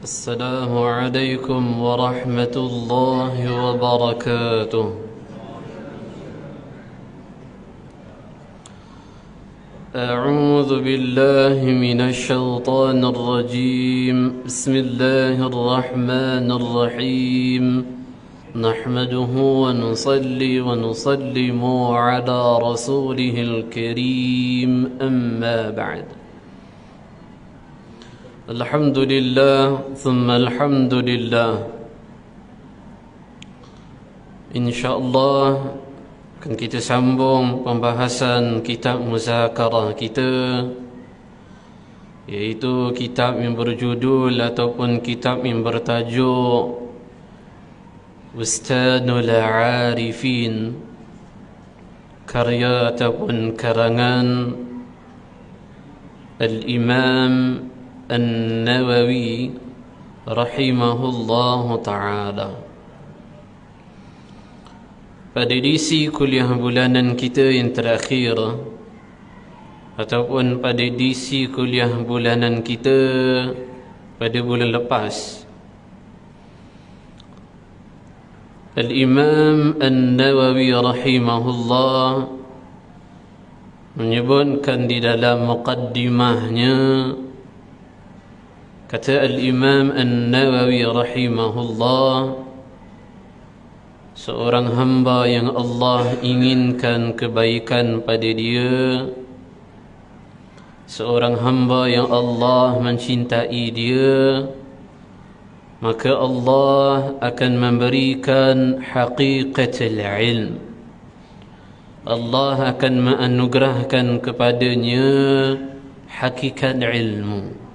السلام عليكم ورحمة الله وبركاته. أعوذ بالله من الشيطان الرجيم. بسم الله الرحمن الرحيم. نحمده ونصلي ونسلم على رسوله الكريم. أما بعد. Alhamdulillah, thumma alhamdulillah. InsyaAllah akan kita sambung pembahasan kitab muzakarah kita, iaitu kitab yang berjudul ataupun kitab yang bertajuk Bustanul Arifin, karya ataupun karangan Al-Imam An-Nawawi rahimahullah ta'ala. Pada edisi kuliah bulanan kita yang terakhir, ataupun pada edisi kuliah bulanan kita pada bulan lepas, Al-Imam An-Nawawi rahimahullah menyebutkan di dalam muqaddimahnya, kata Al-Imam An-Nawawi rahimahullah, seorang hamba yang Allah inginkan kebaikan pada dia, seorang hamba yang Allah mencintai dia, maka Allah akan memberikan haqiqatul ilm. Allah akan menganugerahkan kepadanya hakikat ilmu.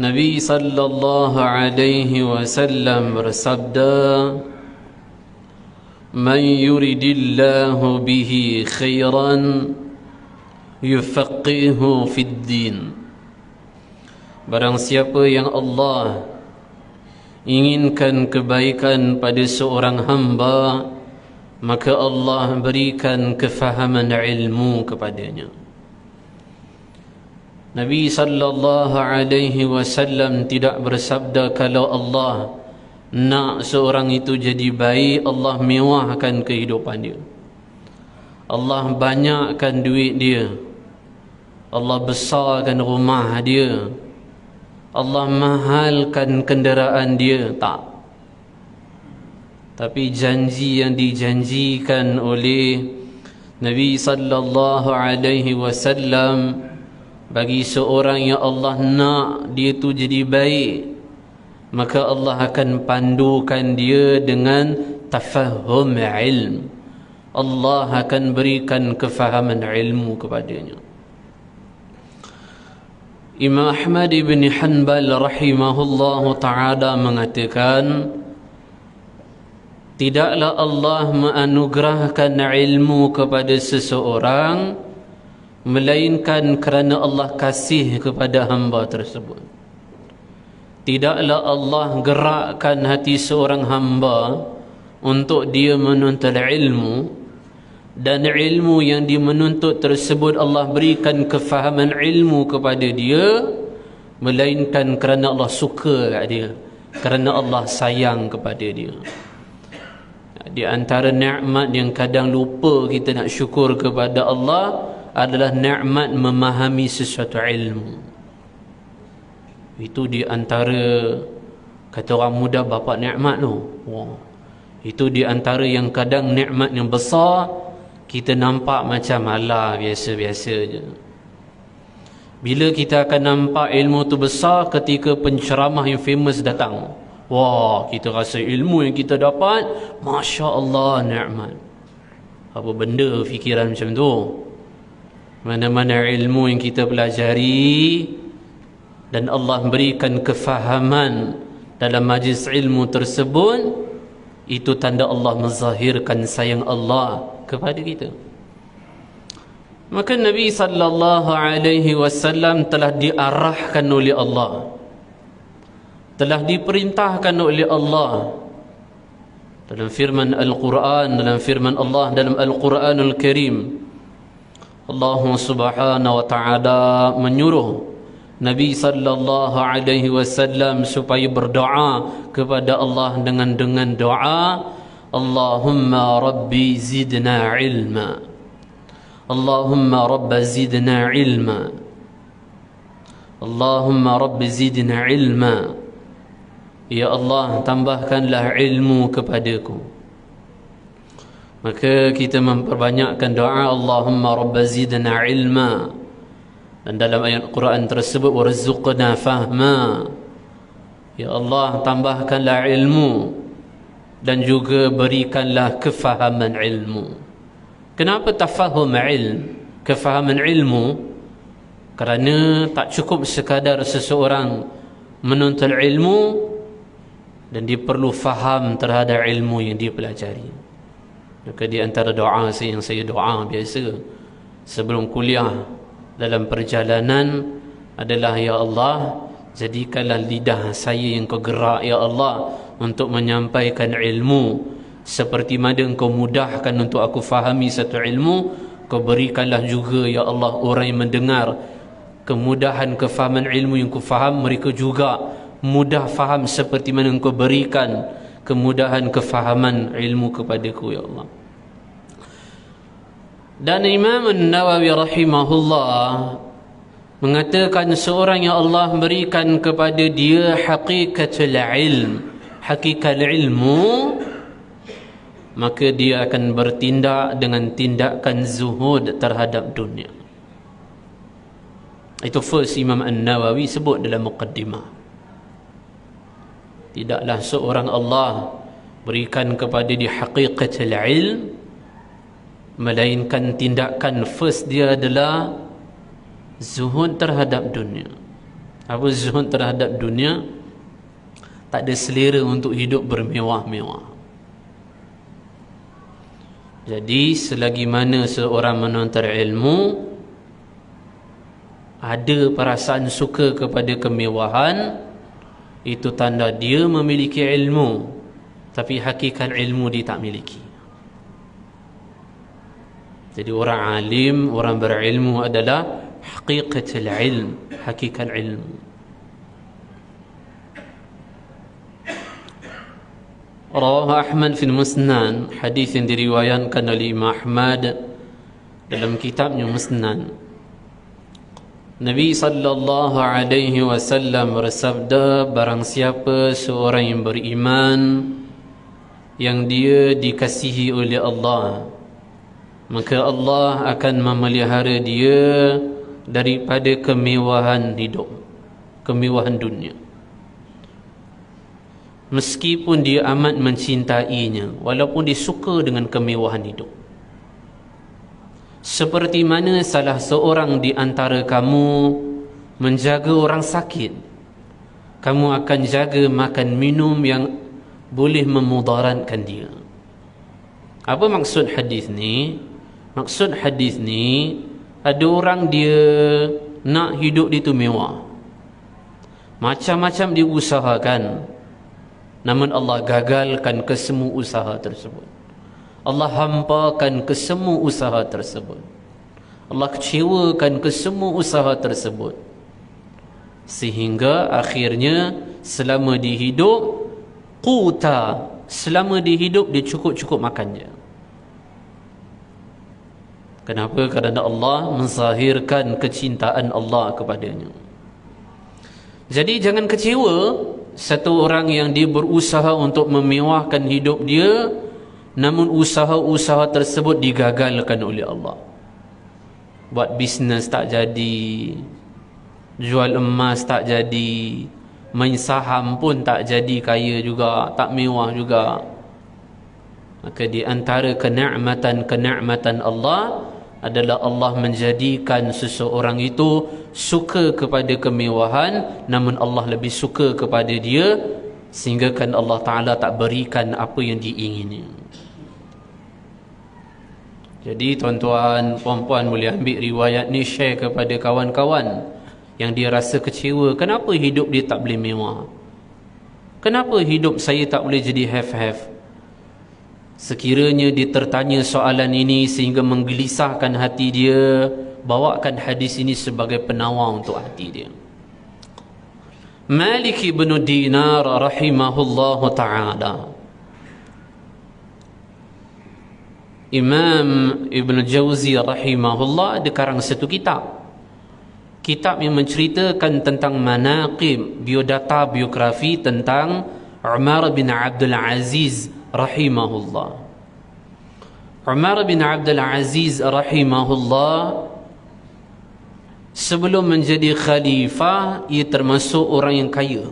Nabi sallallahu alaihi wasallam bersabda, "Man yuridillahu bihi khairan yufaqihu fid din." Barang siapa yang Allah inginkan kebaikan pada seorang hamba, maka Allah berikan kefahaman ilmu kepadanya. Nabi sallallahu alaihi wasallam tidak bersabda kalau Allah nak seorang itu jadi baik, Allah mewahkan kehidupan dia, Allah banyakkan duit dia, Allah besarkan rumah dia, Allah mahalkan kenderaan dia. Tak. Tapi janji yang dijanjikan oleh Nabi sallallahu alaihi wasallam bagi seorang yang Allah nak dia tu jadi baik, maka Allah akan pandukan dia dengan tafahum ilm. Allah akan berikan kefahaman ilmu kepadanya. Imam Ahmad ibn Hanbal rahimahullahu ta'ala mengatakan, tidaklah Allah menganugerahkan ilmu kepada seseorang melainkan kerana Allah kasih kepada hamba tersebut. Tidaklah Allah gerakkan hati seorang hamba untuk dia menuntut ilmu, dan ilmu yang dia menuntut tersebut Allah berikan kefahaman ilmu kepada dia, melainkan kerana Allah suka kat dia, kerana Allah sayang kepada dia. Di antara nikmat yang kadang lupa kita nak syukur kepada Allah adalah nikmat memahami sesuatu ilmu. Itu di antara, kata orang muda, bapak nikmat tu. Wow. Itu di antara yang kadang nikmat yang besar kita nampak macam alah biasa-biasa je. Bila kita akan nampak ilmu tu besar ketika penceramah yang famous datang. Wah, kita rasa ilmu yang kita dapat, Masya Allah, nikmat. Apa benda fikiran macam tu? Mana-mana ilmu yang kita pelajari dan Allah berikan kefahaman dalam majlis ilmu tersebut, itu tanda Allah menzahirkan sayang Allah kepada kita. Maka Nabi sallallahu alaihi wasallam telah diarahkan oleh Allah, telah diperintahkan oleh Allah dalam firman Al-Quran, dalam firman Allah dalam Al-Quranul Karim. Allah subhanahu wa ta'ala menyuruh Nabi sallallahu alaihi wasallam supaya berdoa kepada Allah dengan doa, Allahumma rabbi zidna ilma, Allahumma rabba zidna ilma, Allahumma rabbi zidna ilma. Ya Allah, tambahkanlah ilmu kepadaku. Maka kita memperbanyakkan doa Allahumma rabba zidna ilma. Dan dalam ayat Quran tersebut warzuqna fahma. Ya Allah, tambahkanlah ilmu dan juga berikanlah kefahaman ilmu. Kenapa tafahum ilm? Kefahaman ilmu kerana tak cukup sekadar seseorang menuntut ilmu, dan dia perlu faham terhadap ilmu yang dia pelajari. Maka di antara doa yang saya doa biasa sebelum kuliah dalam perjalanan adalah, ya Allah, jadikanlah lidah saya yang kau gerak ya Allah untuk menyampaikan ilmu. Seperti mana engkau mudahkan untuk aku fahami satu ilmu, kau berikanlah juga ya Allah orang yang mendengar kemudahan kefahaman ilmu yang ku faham, mereka juga mudah faham seperti mana engkau berikan kemudahan kefahaman ilmu kepadaku ya Allah. Dan Imam An-Nawawi rahimahullah mengatakan seorang yang Allah berikan kepada dia hakikatul ilm, hakikat ilmu, maka dia akan bertindak dengan tindakan zuhud terhadap dunia. Itu first Imam An-Nawawi sebut dalam muqaddimah. Tidaklah seorang Allah berikan kepada dia hakikatul ilm melainkan tindakan first dia adalah zuhud terhadap dunia. Apa zuhud terhadap dunia? Tak ada selera untuk hidup bermewah-mewah. Jadi selagi mana seorang menuntut ilmu ada perasaan suka kepada kemewahan, itu tanda dia memiliki ilmu, tapi hakikat ilmu dia tak miliki. Jadi orang alim, orang berilmu adalah hakikatul ilm, hakikat ilmu. Rawahu Ahmad fi Musnad, hadis yang diriwayatkan oleh Imam Ahmad dalam kitabnya Musnad. Nabi sallallahu alaihi wasallam bersabda, barang siapa seorang yang beriman yang dia dikasihi oleh Allah, maka Allah akan memelihara dia daripada kemewahan hidup, kemewahan dunia. Meskipun dia amat mencintainya, walaupun dia suka dengan kemewahan hidup. Seperti mana salah seorang di antara kamu menjaga orang sakit, kamu akan jaga makan minum yang boleh memudaratkan dia. Apa maksud hadis ni? Maksud hadis ni, ada orang dia nak hidup dia tu mewah, macam-macam dia usahakan, namun Allah gagalkan kesemua usaha tersebut. Allah hampakan kesemua usaha tersebut. Allah kecewakan kesemua usaha tersebut, sehingga akhirnya selama dia hidup, quta, selama dia hidup dia cukup-cukup makan je. Kenapa? Kerana Allah menzahirkan kecintaan Allah kepadanya. Jadi jangan kecewa satu orang yang dia berusaha untuk memewahkan hidup dia, namun usaha-usaha tersebut digagalkan oleh Allah. Buat bisnes tak jadi, jual emas tak jadi, main saham pun tak jadi, kaya juga, tak mewah juga. Maka di antara kenikmatan Allah adalah Allah menjadikan seseorang itu suka kepada kemewahan, namun Allah lebih suka kepada dia, sehingga kan Allah Ta'ala tak berikan apa yang diingini. Jadi tuan-tuan, puan-puan boleh ambil riwayat ni, share kepada kawan-kawan yang dia rasa kecewa. Kenapa hidup dia tak boleh mewah? Kenapa hidup saya tak boleh jadi have-have? Sekiranya dia tertanya soalan ini sehingga menggelisahkan hati dia, bawakan hadis ini sebagai penawar untuk hati dia. Malik ibn Dinar rahimahullahu ta'ala, Imam Ibn Jauzi rahimahullah ada karang satu kitab yang menceritakan tentang manaqib, biodata, biografi tentang Umar bin Abdul Aziz rahimahullah. Umar bin Abdul Aziz rahimahullah sebelum menjadi khalifah, ia termasuk orang yang kaya.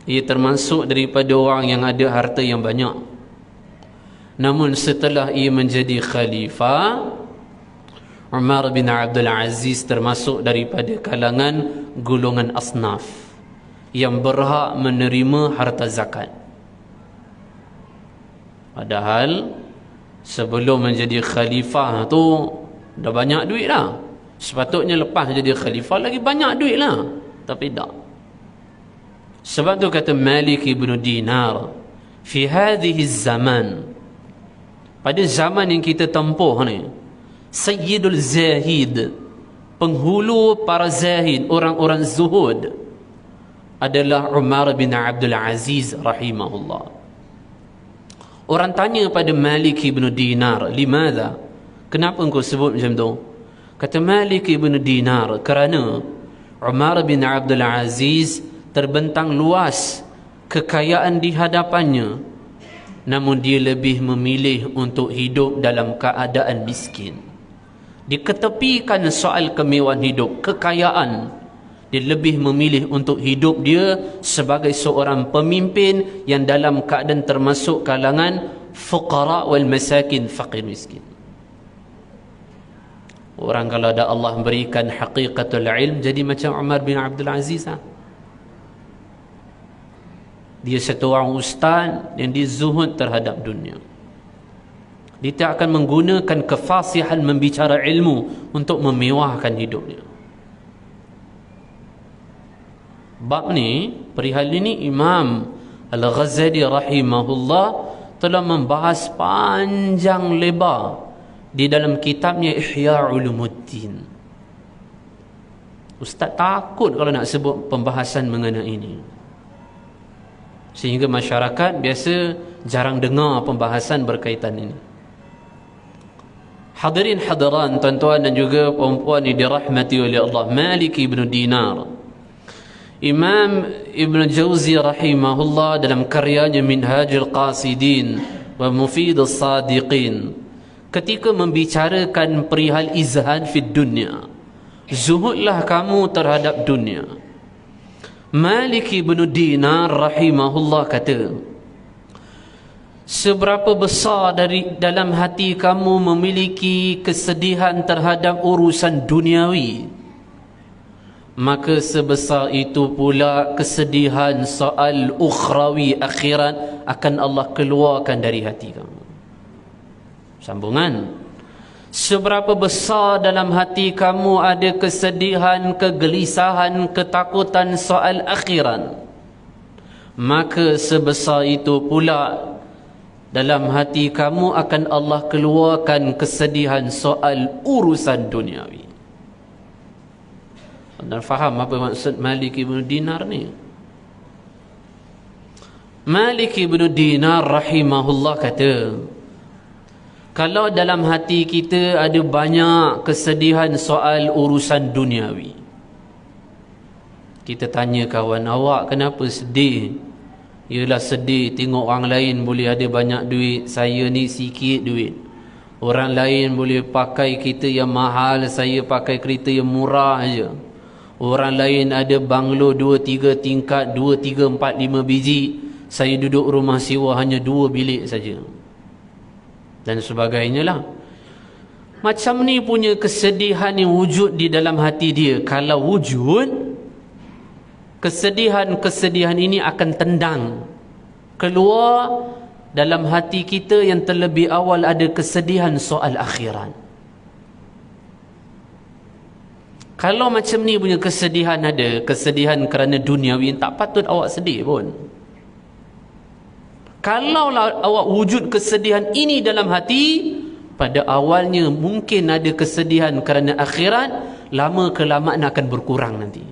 Ia termasuk daripada orang yang ada harta yang banyak. Namun setelah ia menjadi khalifah, Umar bin Abdul Aziz termasuk daripada kalangan golongan asnaf yang berhak menerima harta zakat. Padahal sebelum menjadi khalifah tu dah banyak duit lah. Sepatutnya lepas jadi khalifah lagi banyak duit lah. Tapi tak. Sebab tu kata Malik ibn Dinar, fi hadhihi zaman, pada zaman yang kita tempuh ni, Sayyidul Zahid, penghulu para zahid, orang-orang zuhud, adalah Umar bin Abdul Aziz rahimahullah. Orang tanya pada Malik ibn Dinar, limadha? Kenapa engkau sebut macam tu? Kata Malik ibn Dinar, kerana Umar bin Abdul Aziz terbentang luas kekayaan di hadapannya, namun dia lebih memilih untuk hidup dalam keadaan miskin. Diketepikan soal kemewahan hidup, kekayaan, dia lebih memilih untuk hidup dia sebagai seorang pemimpin yang dalam keadaan termasuk kalangan fuqara wal masakin, fakir miskin. Orang kalau ada Allah berikan haqiqatul ilm, jadi macam Umar bin Abdul Aziz lah. Dia satu orang ustaz yang dia zuhud terhadap dunia. Dia tak akan menggunakan kefasihan membicara ilmu untuk memewahkan hidupnya. Bab ni, perihal ini Imam Al-Ghazali rahimahullah telah membahas panjang lebar di dalam kitabnya Ihya Ulumuddin. Ustaz takut kalau nak sebut pembahasan mengenai ini, sehingga masyarakat biasa jarang dengar pembahasan berkaitan ini. Hadirin hadiran, tuan-tuan dan juga puan-puan yang dirahmati oleh Allah, Malik ibn Dinar, Imam Ibn Jauzi rahimahullah dalam karyanya Minhajul Qasidin wa Mufidus Sadiqin, ketika membicarakan perihal izhad fid dunya, zuhudlah kamu terhadap dunia, Malik ibn Dinar rahimahullah kata, seberapa besar dari dalam hati kamu memiliki kesedihan terhadap urusan duniawi, maka sebesar itu pula kesedihan soal ukhrawi, akhirat, akan Allah keluarkan dari hati kamu. Sambungan, seberapa besar dalam hati kamu ada kesedihan, kegelisahan, ketakutan soal akhirat, maka sebesar itu pula dalam hati kamu akan Allah keluarkan kesedihan soal urusan duniawi. Anda faham apa maksud Malik ibn Dinar ni? Malik ibn Dinar rahimahullah kata, kalau dalam hati kita ada banyak kesedihan soal urusan duniawi, kita tanya kawan, awak kenapa sedih? Yalah sedih tengok orang lain boleh ada banyak duit, saya ni sikit duit. Orang lain boleh pakai kereta yang mahal, saya pakai kereta yang murah aja. Orang lain ada banglo 2-3 tingkat, 2, 3, 4, 5 biji, saya duduk rumah sewa hanya 2 bilik saja, dan sebagainya lah. Macam ni punya kesedihan yang wujud di dalam hati dia. Kalau wujud, kesedihan-kesedihan ini akan tendang keluar dalam hati kita yang terlebih awal ada kesedihan soal akhirat. Kalau macam ni punya kesedihan ada, kesedihan kerana duniawi, tak patut awak sedih pun. Kalau awak wujud kesedihan ini dalam hati, pada awalnya mungkin ada kesedihan kerana akhirat, lama kelamaan akan berkurang nanti.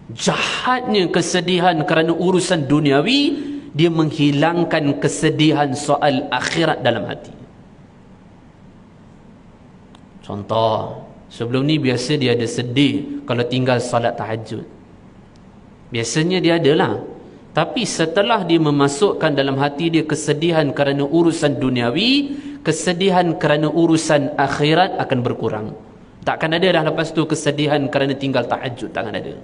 Jahatnya kesedihan kerana urusan duniawi, dia menghilangkan kesedihan soal akhirat dalam hati. Contoh, sebelum ni biasa dia ada sedih kalau tinggal salat tahajud. Biasanya dia adalah. Tapi setelah dia memasukkan dalam hati dia kesedihan kerana urusan duniawi, kesedihan kerana urusan akhirat akan berkurang. Takkan ada dah lepas tu kesedihan kerana tinggal tahajud, takkan ada.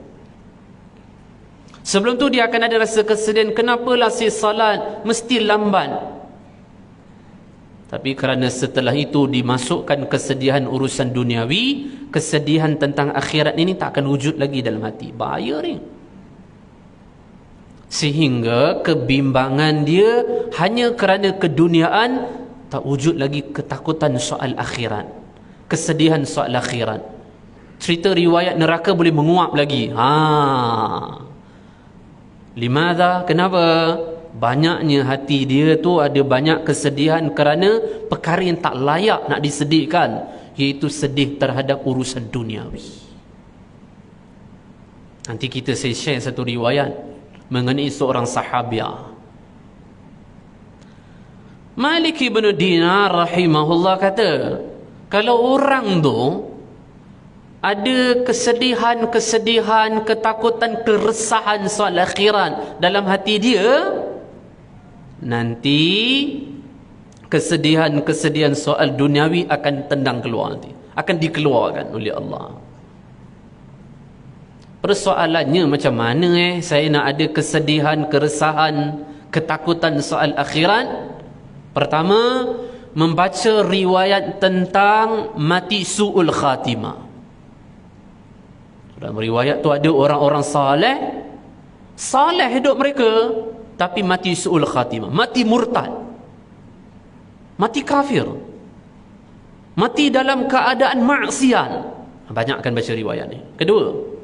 Sebelum tu dia akan ada rasa kesedihan, kenapalah si salat mesti lambat. Tapi kerana setelah itu dimasukkan kesedihan urusan duniawi, kesedihan tentang akhirat ini tak akan wujud lagi dalam hati. Bahaya ni. Sehingga kebimbangan dia hanya kerana keduniaan, tak wujud lagi ketakutan soal akhirat, kesedihan soal akhirat. Cerita riwayat neraka boleh menguap lagi. Limadha? Kenapa? Banyaknya hati dia tu ada banyak kesedihan kerana perkara yang tak layak nak disedihkan, iaitu sedih terhadap urusan duniawi. Nanti saya share satu riwayat mengenai seorang sahabiah. Malik ibn Dinar rahimahullah kata, kalau orang tu ada kesedihan, ketakutan, keresahan soal akhirat dalam hati dia, nanti kesedihan soal duniawi akan tendang keluar nanti, akan dikeluarkan oleh Allah. Persoalannya macam mana saya nak ada kesedihan, keresahan, ketakutan soal akhirat? Pertama, membaca riwayat tentang mati su'ul khatimah. Dalam riwayat tu ada orang-orang saleh hidup mereka, tapi mati su'ul khatimah, mati murtad, mati kafir, mati dalam keadaan maksiat. Banyakkan baca riwayat ni. Kedua,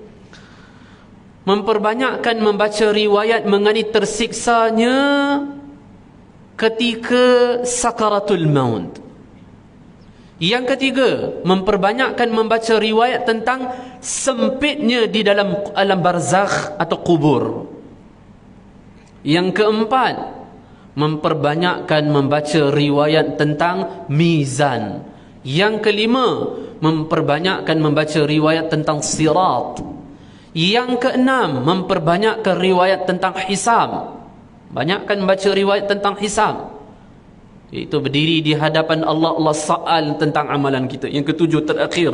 memperbanyakkan membaca riwayat mengenai tersiksanya ketika sakaratul maut. Yang ketiga, memperbanyakkan membaca riwayat tentang sempitnya di dalam alam barzakh atau kubur. Yang keempat, memperbanyakkan membaca riwayat tentang mizan. Yang kelima, memperbanyakkan membaca riwayat tentang sirat. Yang keenam, memperbanyakkan riwayat tentang hisab. Banyakkan baca riwayat tentang hisab, iaitu berdiri di hadapan Allah, Allah soal tentang amalan kita. Yang ketujuh terakhir,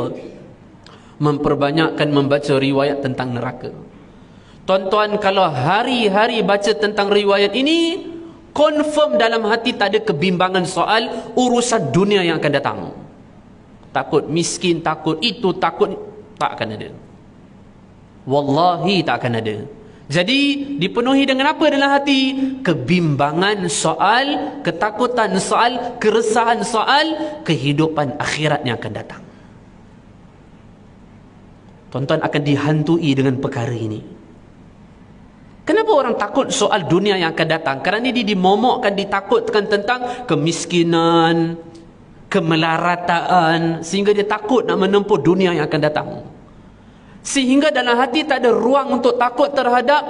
memperbanyakkan membaca riwayat tentang neraka. Tuan-tuan, kalau hari-hari baca tentang riwayat ini, confirm dalam hati tak ada kebimbangan soal urusan dunia yang akan datang. Takut miskin, takut itu, takut, tak akan ada. Wallahi tak akan ada. Jadi dipenuhi dengan apa dalam hati? Kebimbangan soal, ketakutan soal, keresahan soal kehidupan akhirat yang akan datang. Tuan-tuan akan dihantui dengan perkara ini. Kenapa orang takut soal dunia yang akan datang? Kerana dia dimomokkan, ditakutkan tentang kemiskinan, kemelarataan, sehingga dia takut nak menempuh dunia yang akan datang. Sehingga dalam hati tak ada ruang untuk takut terhadap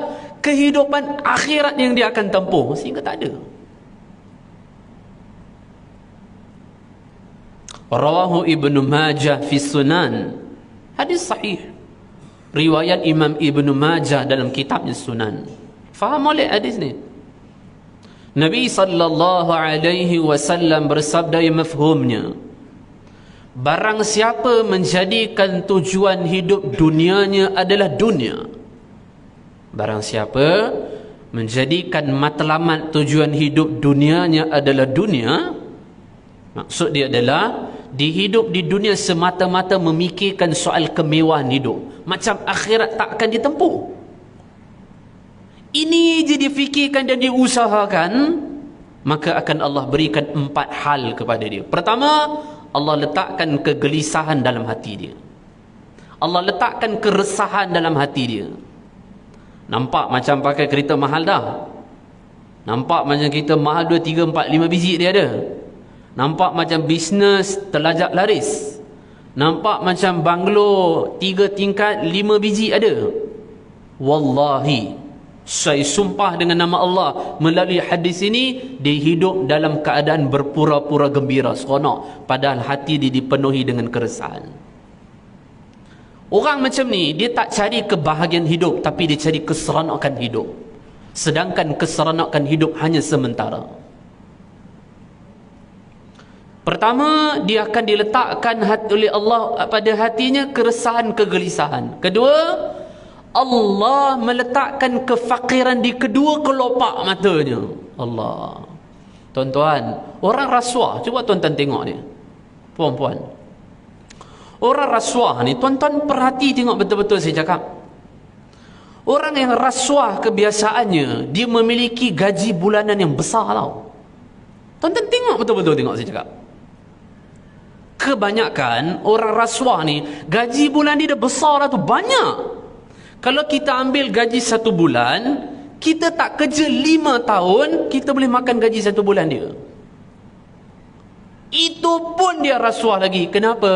kehidupan akhirat yang dia akan tempuh. Sehingga tak ada. Rawahu Ibnu Majah fi Sunan. Hadis sahih. Riwayat Imam Ibnu Majah dalam kitabnya Sunan. Faham oleh hadis ni? Nabi sallallahu alaihi wasallam bersabda yang mafhumnya, barang siapa menjadikan tujuan hidup dunianya adalah dunia, barang siapa menjadikan matlamat tujuan hidup dunianya adalah dunia, maksud dia adalah dihidup di dunia semata-mata memikirkan soal kemewahan hidup, macam akhirat tak akan ditempuh. Ini je difikirkan dan diusahakan, maka akan Allah berikan 4 hal kepada dia. Pertama, Allah letakkan kegelisahan dalam hati dia. Allah letakkan keresahan dalam hati dia. Nampak macam pakai kereta mahal dah. Nampak macam kereta mahal 2, 3, 4, 5 biji dia ada. Nampak macam bisnes terlajak laris. Nampak macam banglo 3 tingkat 5 biji ada. wallahi, saya sumpah dengan nama Allah, melalui hadis ini dia hidup dalam keadaan berpura-pura gembira, seronok, padahal hati dia dipenuhi dengan keresahan. Orang macam ni dia tak cari kebahagiaan hidup, tapi dia cari keseronokan hidup, sedangkan keseronokan hidup hanya sementara. Pertama, dia akan diletakkan oleh Allah pada hatinya keresahan, kegelisahan. Kedua, Allah meletakkan kefakiran di kedua kelopak matanya. Allah. Tuan-tuan, orang rasuah, cuba tuan-tuan tengok ni. Puan-puan. Orang rasuah ni, tuan-tuan perhati tengok betul-betul saya cakap. Orang yang rasuah kebiasaannya, dia memiliki gaji bulanan yang besar tau. Tuan-tuan tengok betul-betul tengok saya cakap. Kebanyakan orang rasuah ni, gaji bulan dia dah besar dah tu, banyak. Kalau kita ambil gaji 1 bulan, kita tak kerja 5 tahun, kita boleh makan gaji 1 bulan dia. Itu pun dia rasuah lagi. Kenapa?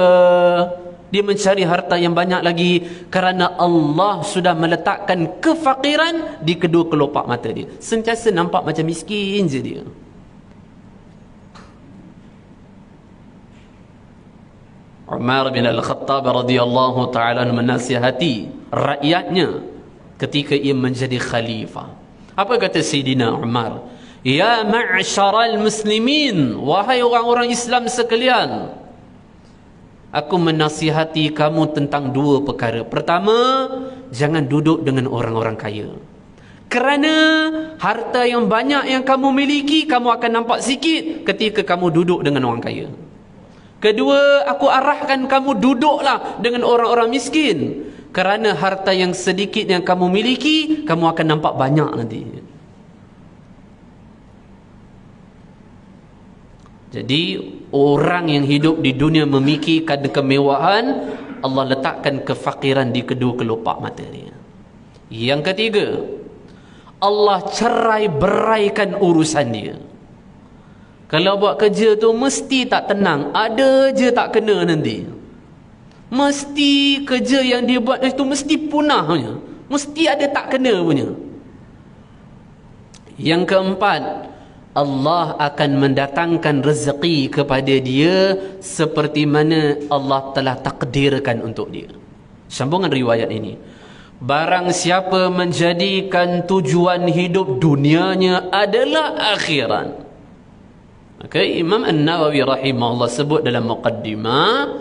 Dia mencari harta yang banyak lagi, kerana Allah sudah meletakkan kefakiran di kedua kelopak mata dia. Sentiasa nampak macam miskin je dia. Umar bin Al-Khattab radhiyallahu ta'ala menasihati rakyatnya ketika ia menjadi khalifah. Apa kata Sayyidina Umar? Ya ma'syaral muslimin, wahai orang-orang Islam sekalian, aku menasihati kamu tentang 2 perkara. Pertama, jangan duduk dengan orang-orang kaya, kerana harta yang banyak yang kamu miliki, kamu akan nampak sikit ketika kamu duduk dengan orang kaya. Kedua, aku arahkan kamu duduklah dengan orang-orang miskin, kerana harta yang sedikit yang kamu miliki, kamu akan nampak banyak nanti. Jadi orang yang hidup di dunia memikirkan kemewahan, Allah letakkan kefakiran di kedua kelopak mata dia. Yang ketiga, Allah cerai beraikan urusan dia. Kalau buat kerja tu mesti tak tenang, ada je tak kena nanti. Mesti kerja yang dia buat itu mesti punah punya, mesti ada tak kena punya. Yang keempat, Allah akan mendatangkan rezeki kepada dia seperti mana Allah telah takdirkan untuk dia. Sambungan riwayat ini, barang siapa menjadikan tujuan hidup dunianya adalah akhirat. Okay, Imam An-Nawawi rahimahullah sebut dalam muqaddimah,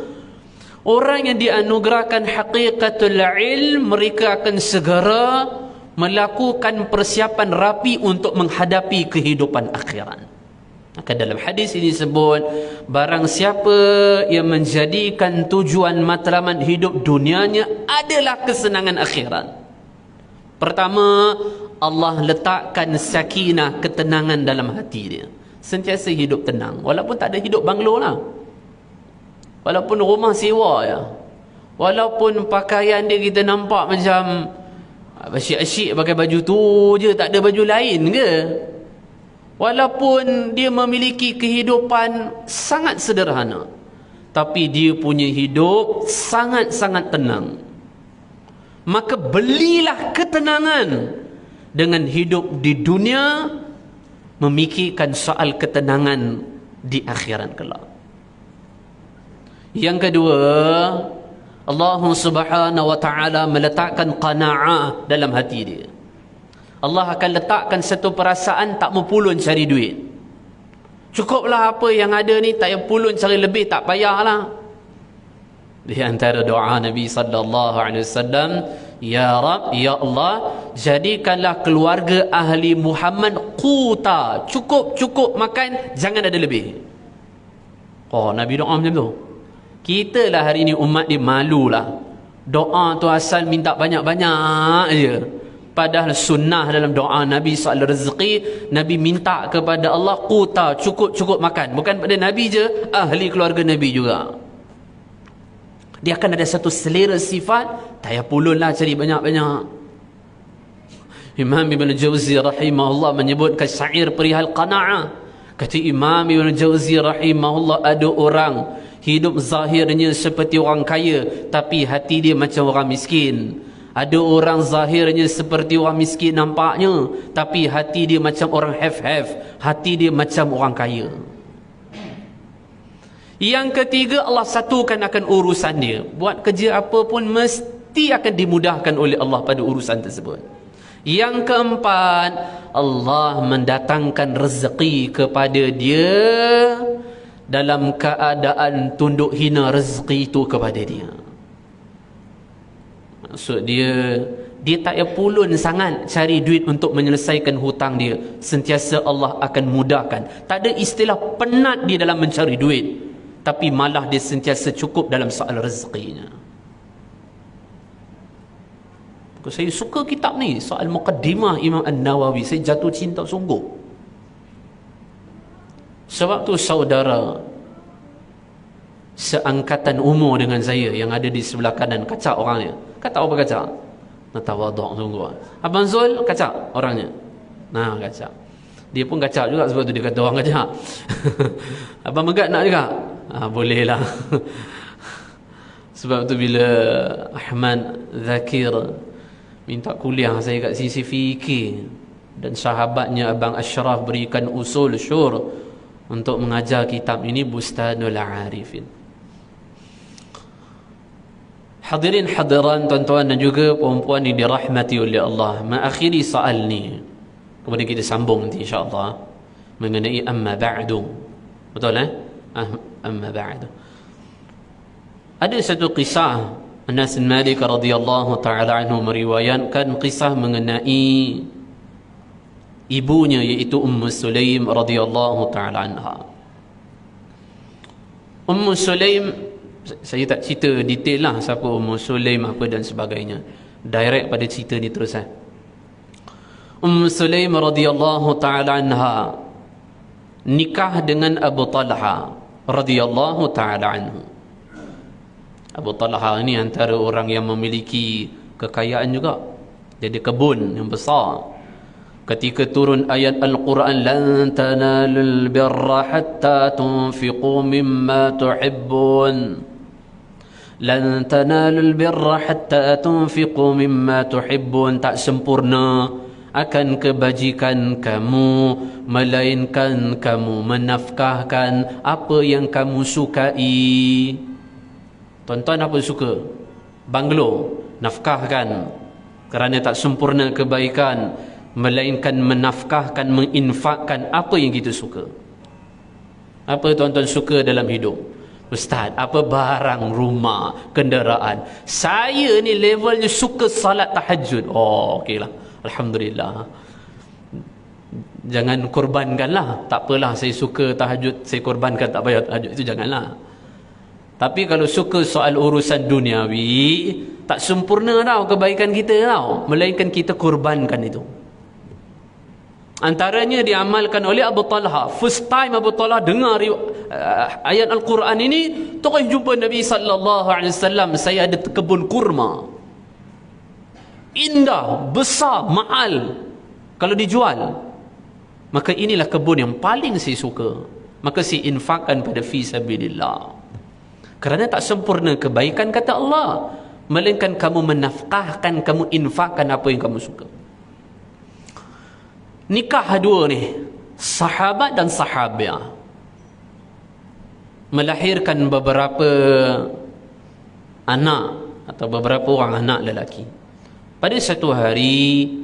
orang yang dianugerahkan haqiqatul ilm, mereka akan segera melakukan persiapan rapi untuk menghadapi kehidupan akhirat. Maka dalam hadis ini sebut, barang siapa yang menjadikan tujuan matlamat hidup dunianya adalah kesenangan akhirat. Pertama, Allah letakkan sakinah, ketenangan dalam hati dia. Sentiasa hidup tenang, walaupun tak ada hidup banglo lah, walaupun rumah sewa ya, walaupun pakaian dia kita nampak macam asyik-asyik pakai baju tu je, tak ada baju lain ke, walaupun dia memiliki kehidupan sangat sederhana, tapi dia punya hidup sangat-sangat tenang. Maka belilah ketenangan dengan hidup di dunia, memikirkan soal ketenangan di akhirat kelak. Yang kedua, Allah subhanahu wa ta'ala meletakkan qana'ah dalam hati dia. Allah akan letakkan satu perasaan tak mau pulun cari duit. Cukuplah apa yang ada ni, tak payah pulun cari lebih, tak payahlah. Di antara doa Nabi sallallahu alaihi wasallam, ya Rab, ya Allah, jadikanlah keluarga ahli Muhammad quta, cukup makan, jangan ada lebih. Oh, Nabi doa macam tu. Kita lah hari ni umat dia malulah. Doa tu asal minta banyak-banyak aja. Padahal sunnah dalam doa Nabi soal rezeki, Nabi minta kepada Allah quta, cukup makan. Bukan pada Nabi je, ahli keluarga Nabi juga. Dia akan ada satu selera sifat, tak payah pulun lah cari banyak-banyak. Imam Ibn Jawzi rahimahullah menyebutkan syair perihal qana'ah. Kata Imam Ibn Jawzi rahimahullah, ada orang hidup zahirnya seperti orang kaya, tapi hati dia macam orang miskin. Ada orang zahirnya seperti orang miskin nampaknya, tapi hati dia macam orang have-have, hati dia macam orang kaya. Yang ketiga, Allah satukan akan urusan dia. Buat kerja apa pun mesti akan dimudahkan oleh Allah pada urusan tersebut. Yang keempat, Allah mendatangkan rezeki kepada dia dalam keadaan tunduk hina rezeki itu kepada dia. Maksud dia tak payah pulun sangat cari duit untuk menyelesaikan hutang dia. Sentiasa Allah akan mudahkan. Tak ada istilah penat dia dalam mencari duit, tapi malah dia sentiasa cukup dalam soal rezekinya. Saya suka kitab ni, soal Muqaddimah Imam An-Nawawi. Saya jatuh cinta sungguh. Sebab tu saudara seangkatan umur dengan saya yang ada di sebelah kanan kacak orangnya. Kata apa kacak? Nak tawaduk sungguh. Abang Zul kacak orangnya. Nah, kacak. Dia pun kacak juga, sebab tu dia kata orang kacak. Abang Megat nak juga? Boleh lah. Sebab tu bila Ahmad Zakir minta kuliah saya kat sisi fikir, dan sahabatnya Abang Ashraf berikan usul syur untuk mengajar kitab ini, Bustanul Arifin. Hadirin hadiran, tuan-tuan dan juga puan-puan yang dirahmati oleh Allah, mengakhiri soal ni, kemudian kita sambung nanti insya-Allah mengenai amma ba'du. Betul amma ba'du. Ada satu kisah Anas bin Malik radhiyallahu taala anhu meriwayatkan kisah mengenai ibunya, iaitu Ummu Sulaim radhiyallahu taala anha. Ummu Sulaim, saya tak cerita detail lah siapa Ummu Sulaim apa dan sebagainya, direct pada cerita ni terus. Ummu Sulaim radhiyallahu taala anha nikah dengan Abu Talha radhiyallahu taala anhu. Abu Talha ini antara orang yang memiliki kekayaan juga. Jadi kebun yang besar. Ketika turun ayat Al-Quran, lan tanalul birra hatta tunfiqu mimma tuhibbun, lan tanalul birra hatta tunfiqu mimma tuhibbun, tak sempurna akan kebajikan kamu melainkan kamu menafkahkan apa yang kamu sukai. Tuan-tuan apa suka? Banglo, nafkahkan. Kerana tak sempurna kebaikan melainkan menafkahkan, menginfakkan apa yang kita suka. Apa tuan-tuan suka dalam hidup? Ustaz, apa barang, rumah, kenderaan? Saya ni levelnya suka salat tahajud. Oh, okeylah. Alhamdulillah. Jangan korbankanlah. Tak apalah, saya suka tahajud, saya korbankan, tak payah tahajud. Itu janganlah. Tapi kalau suka soal urusan duniawi, tak sempurna tau kebaikan kita tau, melainkan kita korbankan itu. Antaranya diamalkan oleh Abu Talha. First time Abu Talha dengar ayat Al-Quran ini, terus jumpa Nabi SAW. Saya ada kebun kurma, indah, besar, mahal kalau dijual. Maka inilah kebun yang paling saya suka, maka saya infakkan pada fi sabilillah. Kerana tak sempurna kebaikan, kata Allah, melainkan kamu menafkahkan, kamu infakkan apa yang kamu suka. Nikah dua ni, sahabat dan sahabiah, melahirkan beberapa anak atau beberapa orang anak lelaki. Pada satu hari,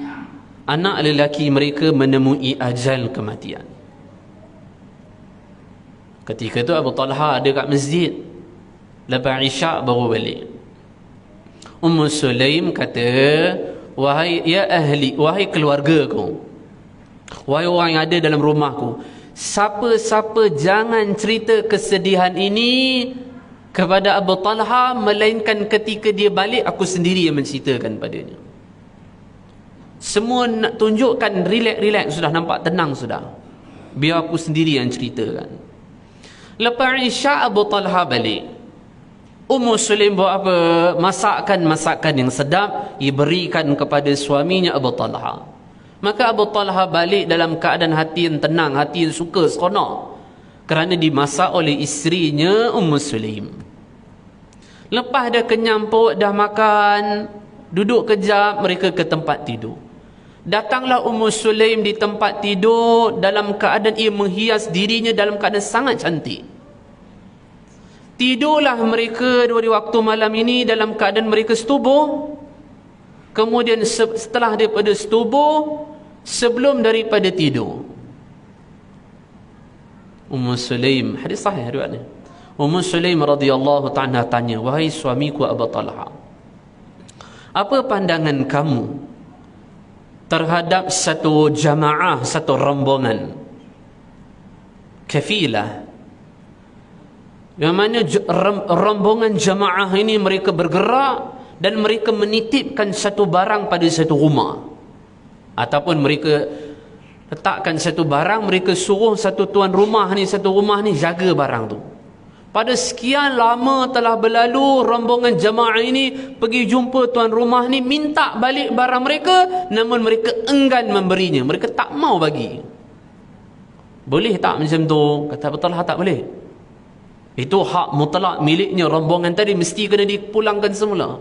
anak lelaki mereka menemui ajal kematian. Ketika itu Abu Talha ada kat masjid, lepas Isyak baru balik. Ummu Sulaim kata, wahai ya ahli, wahai keluargaku, wahai orang yang ada dalam rumahku, siapa-siapa jangan cerita kesedihan ini kepada Abu Talha, melainkan ketika dia balik aku sendiri yang menceritakan padanya. Semua nak tunjukkan relax sudah, nampak tenang sudah, biar aku sendiri yang ceritakan. Lepas Isyak Abu Talha balik, Ummu Sulaim buat apa? Masakan yang sedap diberikan kepada suaminya Abu Talha. Maka Abu Talha balik dalam keadaan hati yang tenang, hati yang suka, seronok, kerana dimasak oleh isterinya Ummu Sulaim. Lepas dah kenyang perut, dah makan, Duduk kejap, mereka ke tempat tidur. Datanglah Ummu Sulaim di tempat tidur dalam keadaan ia menghias dirinya dalam keadaan sangat cantik. Tidurlah mereka di waktu malam ini dalam keadaan mereka setubuh. Kemudian setelah daripada setubuh, sebelum daripada tidur, Ummu Sulaim, hadis sahih riwayatnya, Ummu Sulaim radhiyallahu ta'ala tanya, wahai suamiku Abu Talha, apa pandangan kamu terhadap satu jamaah, satu rombongan kafilah, yang mana rombongan jamaah ini mereka bergerak dan mereka menitipkan satu barang pada satu rumah, ataupun mereka letakkan satu barang, mereka suruh satu tuan rumah ni, satu rumah ni jaga barang tu. Pada sekian lama telah berlalu, rombongan jamaah ini pergi jumpa tuan rumah ni, minta balik barang mereka, namun mereka enggan memberinya, mereka tak mau bagi. Boleh tak macam tu? Kata betul lah, tak boleh. Itu hak mutlak miliknya rombongan tadi, mesti kena dipulangkan semula.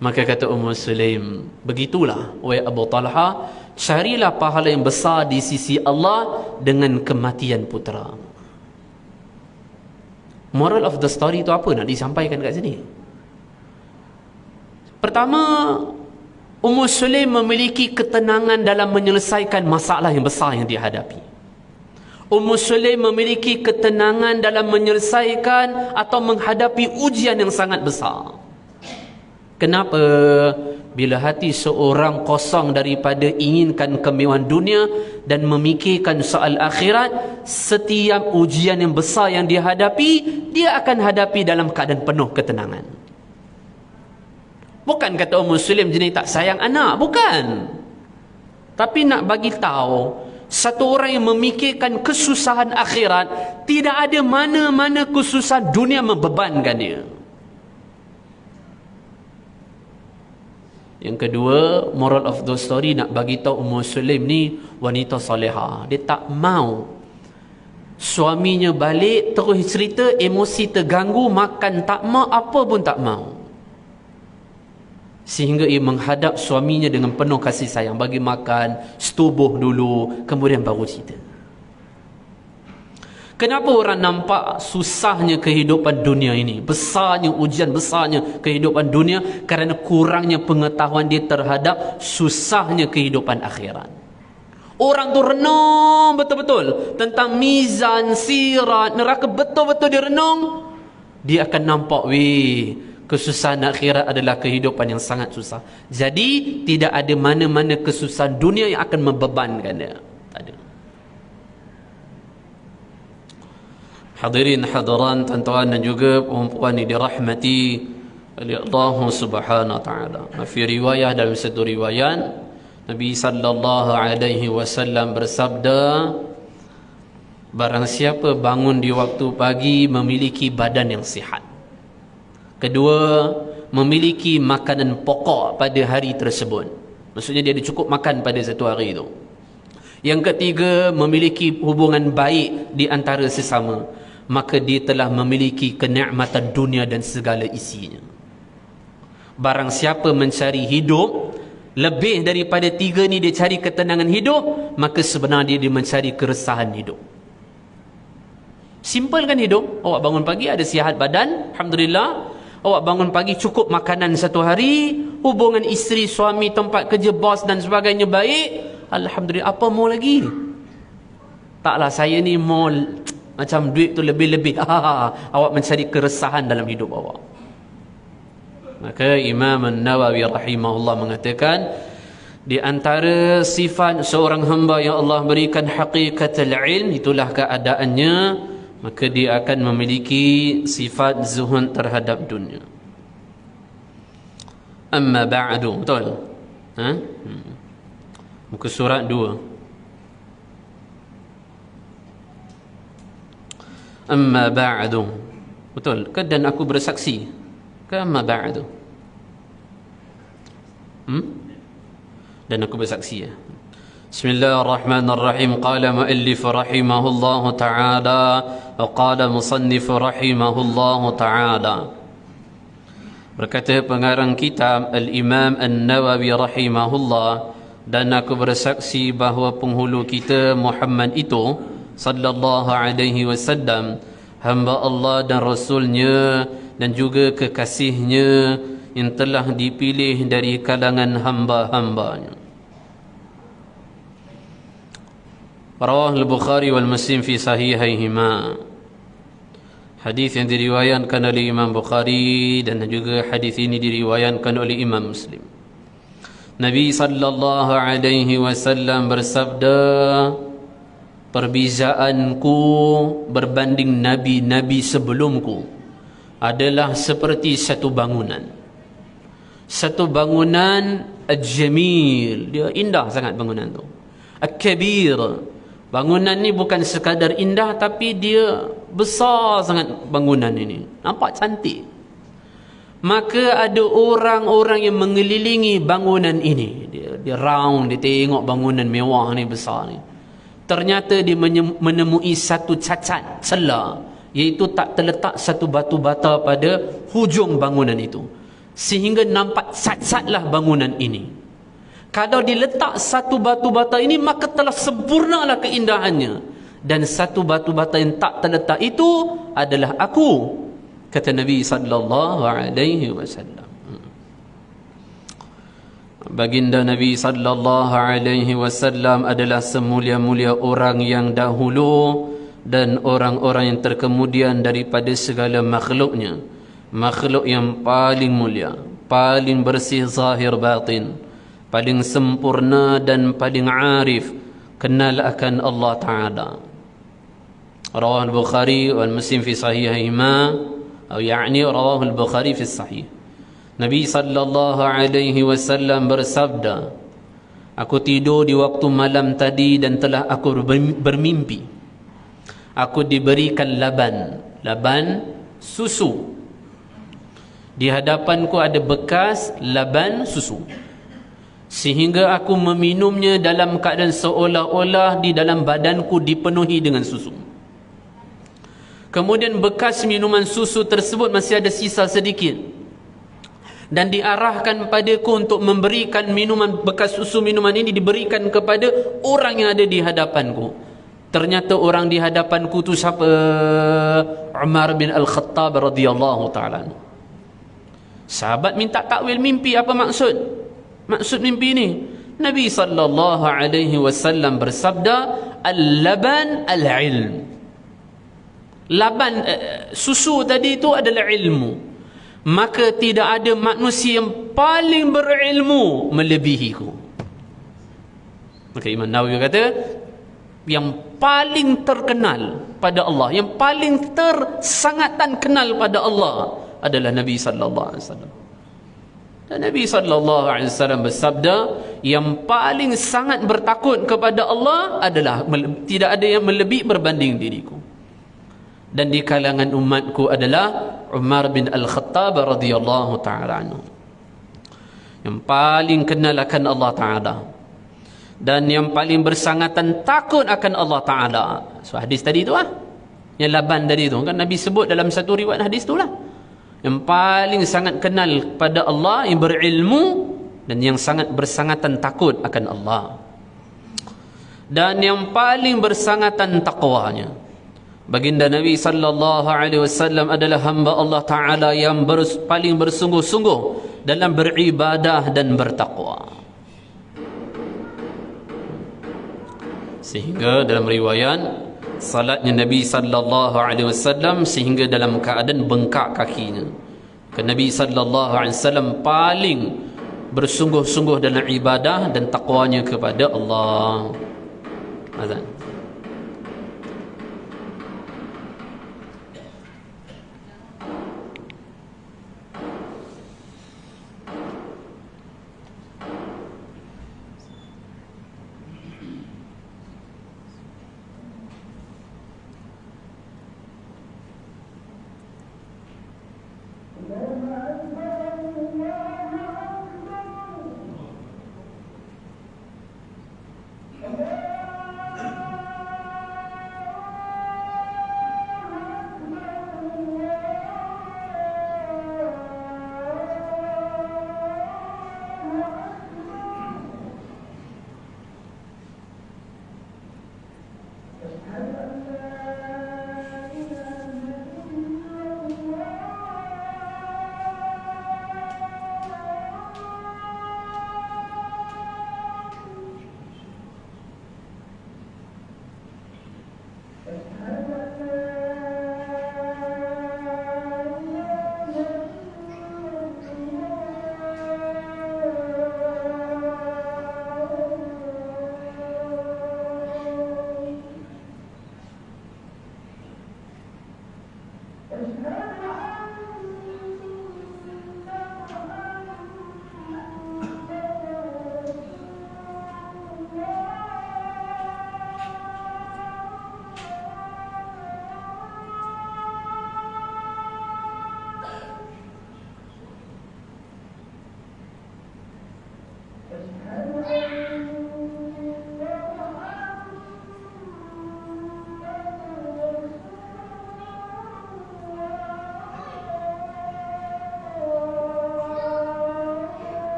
Maka kata Ummu Sulaim, begitulah wahai Abu Talha, carilah pahala yang besar di sisi Allah dengan kematian putera. Moral of the story itu apa nak disampaikan kat sini? Pertama, Ummu Sulaim memiliki ketenangan dalam menyelesaikan masalah yang besar yang dihadapi. Ummu Sulaim memiliki ketenangan dalam menyelesaikan atau menghadapi ujian yang sangat besar. Kenapa? Bila hati seorang kosong daripada inginkan kemewahan dunia dan memikirkan soal akhirat, setiap ujian yang besar yang dia hadapi, dia akan hadapi dalam keadaan penuh ketenangan. Bukan kata Ummu Sulaim jenis tak sayang anak, bukan. Tapi nak bagi tahu, satu orang yang memikirkan kesusahan akhirat, tidak ada mana-mana kesusahan dunia membebankan dia. Yang kedua, moral of the story nak bagi tahu Ummu Sulaim ni wanita solehah. Dia tak mau suaminya balik terus cerita, emosi terganggu, makan tak mau, apa pun tak mau. Sehingga ia menghadap suaminya dengan penuh kasih sayang, bagi makan, setubuh dulu, kemudian baru cerita. Kenapa orang nampak susahnya kehidupan dunia ini, besarnya ujian, besarnya kehidupan dunia? Kerana kurangnya pengetahuan dia terhadap susahnya kehidupan akhirat. Orang tu renung betul-betul tentang mizan, sirat, neraka, betul-betul dia renung, dia akan nampak, kesusahan akhirat adalah kehidupan yang sangat susah. Jadi tidak ada mana-mana kesusahan dunia yang akan membebankan dia. Tak ada. Hadirin hadiran, tuan-tuan dan juga perempuan yang dirahmati oleh Allah Subhanahu wa taala. Fi riwayah, dalam satu riwayat, Nabi sallallahu alaihi wasallam bersabda, barang siapa bangun di waktu pagi memiliki badan yang sihat. Kedua, memiliki makanan pokok pada hari tersebut. Maksudnya dia ada cukup makan pada satu hari itu. Yang ketiga, memiliki hubungan baik di antara sesama. Maka dia telah memiliki kenikmatan dunia dan segala isinya. Barang siapa mencari hidup lebih daripada tiga ni, dia cari ketenangan hidup, maka sebenarnya dia mencari keresahan hidup. Simple kan hidup? Awak bangun pagi ada sihat badan, alhamdulillah. Awak bangun pagi cukup makanan satu hari, hubungan isteri, suami, tempat kerja, bos dan sebagainya baik, alhamdulillah. Apa mau lagi? Taklah saya ni mau macam duit tu lebih-lebih. Awak mencari keresahan dalam hidup awak. Maka Imam An-Nawawi rahimahullah mengatakan, di antara sifat seorang hamba yang Allah berikan haqiqatul ilm, itulah keadaannya, maka dia akan memiliki sifat zuhud terhadap dunia. Amma ba'du, betul? Muka surat 2. Amma ba'du, betul ke? Dan aku bersaksi ke? Amma ba'du, dan aku bersaksi ya. Bismillahirrahmanirrahim. Qala muallif rahimahullahu ta'ala wa qala musannif rahimahullahu ta'ala, Berkata pengarang kitab Al-Imam An-Nawawi rahimahullah, dan aku bersaksi bahawa penghulu kita Muhammad itu sallallahu alaihi wasallam hamba Allah dan Rasulnya dan juga kekasihnya yang telah dipilih dari kalangan hamba-hambanya. Rawah Al-Bukhari wal Muslim fi sahihaihima. Hadis yang diriwayatkan oleh Imam Bukhari dan juga hadis ini diriwayatkan oleh Imam Muslim. Nabi sallallahu alaihi wasallam bersabda, perbezaanku berbanding nabi-nabi sebelumku adalah seperti satu bangunan. Satu bangunan al-jamil, dia indah sangat bangunan tu. Al-kabir, bangunan ni bukan sekadar indah tapi dia besar sangat bangunan ini. Nampak cantik. Maka ada orang-orang yang mengelilingi bangunan ini. Dia round, dia tengok bangunan mewah ni, besar ni. Ternyata dia menemui satu cacat, celah, iaitu tak terletak satu batu bata pada hujung bangunan itu, sehingga nampak cacatlah bangunan ini. Kalau diletak satu batu bata ini, maka telah sempurnalah keindahannya. Dan satu batu bata yang tak terletak itu adalah aku, kata Nabi sallallahu alaihi wasallam. Baginda Nabi sallallahu alaihi wasallam adalah semulia-mulia orang yang dahulu dan orang-orang yang terkemudian daripada segala makhluknya. Makhluk yang paling mulia, paling bersih zahir batin, paling sempurna dan paling arif, kenal akan Allah Ta'ala. Rawah Al-Bukhari wal Muslim fi sahihihima, atau yakni rawah Al-Bukhari fi sahih. Nabi sallallahu alaihi wasallam bersabda, aku tidur di waktu malam tadi dan telah aku bermimpi. Aku diberikan laban susu. Di hadapanku ada bekas laban susu, sehingga aku meminumnya dalam keadaan seolah-olah di dalam badanku dipenuhi dengan susu. Kemudian bekas minuman susu tersebut masih ada sisa sedikit, dan diarahkan padaku untuk memberikan minuman, bekas susu minuman ini diberikan kepada orang yang ada di hadapanku. Ternyata orang di hadapanku tu siapa? Umar bin Al-Khattab radhiyallahu ta'ala. Sahabat minta takwil mimpi, apa maksud mimpi ini? Nabi sallallahu alaihi wasallam bersabda, al-laban al-ilm. Laban susu tadi itu adalah ilmu. Maka tidak ada manusia yang paling berilmu melebihiku. Maka Imam Nawawi kata, yang paling terkenal pada Allah, yang paling tersangatan kenal pada Allah adalah Nabi sallallahu alaihi wasallam. Dan Nabi sallallahu alaihi wasallam bersabda, yang paling sangat bertakut kepada Allah adalah, tidak ada yang melebih berbanding diriku. Dan di kalangan umatku adalah Umar bin Al-Khattab radhiyallahu ta'ala anhu, yang paling kenal akan Allah Ta'ala dan yang paling bersangatan takut akan Allah Ta'ala. So hadis tadi tu yang laban tadi tu kan Nabi sebut dalam satu riwayat hadis tu lah, yang paling sangat kenal pada Allah, yang berilmu dan yang sangat bersangatan takut akan Allah, dan yang paling bersangatan takwanya. Baginda Nabi sallallahu alaihi wasallam adalah hamba Allah Ta'ala yang paling bersungguh-sungguh dalam beribadah dan bertakwa. Sehingga dalam riwayat, salatnya Nabi sallallahu alaihi wasallam sehingga dalam keadaan bengkak kakinya. Kerana Nabi sallallahu alaihi wasallam paling bersungguh-sungguh dalam ibadah dan takwanya kepada Allah. Azan.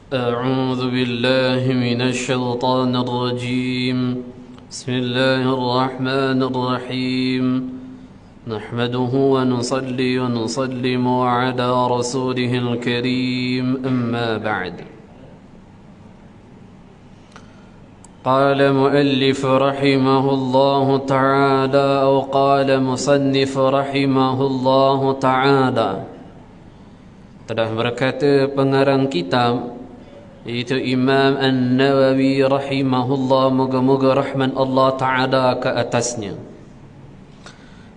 أعوذ بالله من الشيطان الرجيم. بسم الله الرحمن الرحيم. نحمده ونصلي ونسلم على رسوله الكريم، أما بعد. قال مؤلف رحمه الله تعالى، أو قال مصنف رحمه الله تعالى. Telah berkata pengarang kitab, yaitu Imam An-Nawawi rahimahullah, moga-moga rahmat Allah Ta'ala ke atasnya.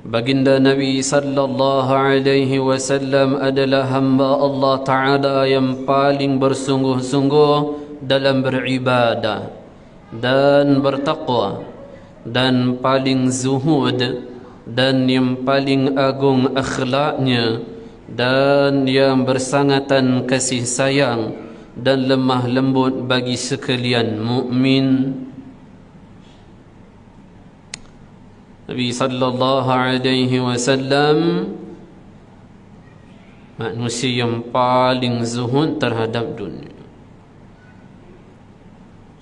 Baginda Nabi sallallahu alaihi wasallam adalah hamba Allah Ta'ala yang paling bersungguh-sungguh dalam beribadah dan bertakwa, dan paling zuhud, dan yang paling agung akhlaknya, dan yang bersangatan kasih sayang dan lemah lembut bagi sekalian mukmin. Nabi sallallahu alaihi wasallam manusia yang paling zuhud terhadap dunia.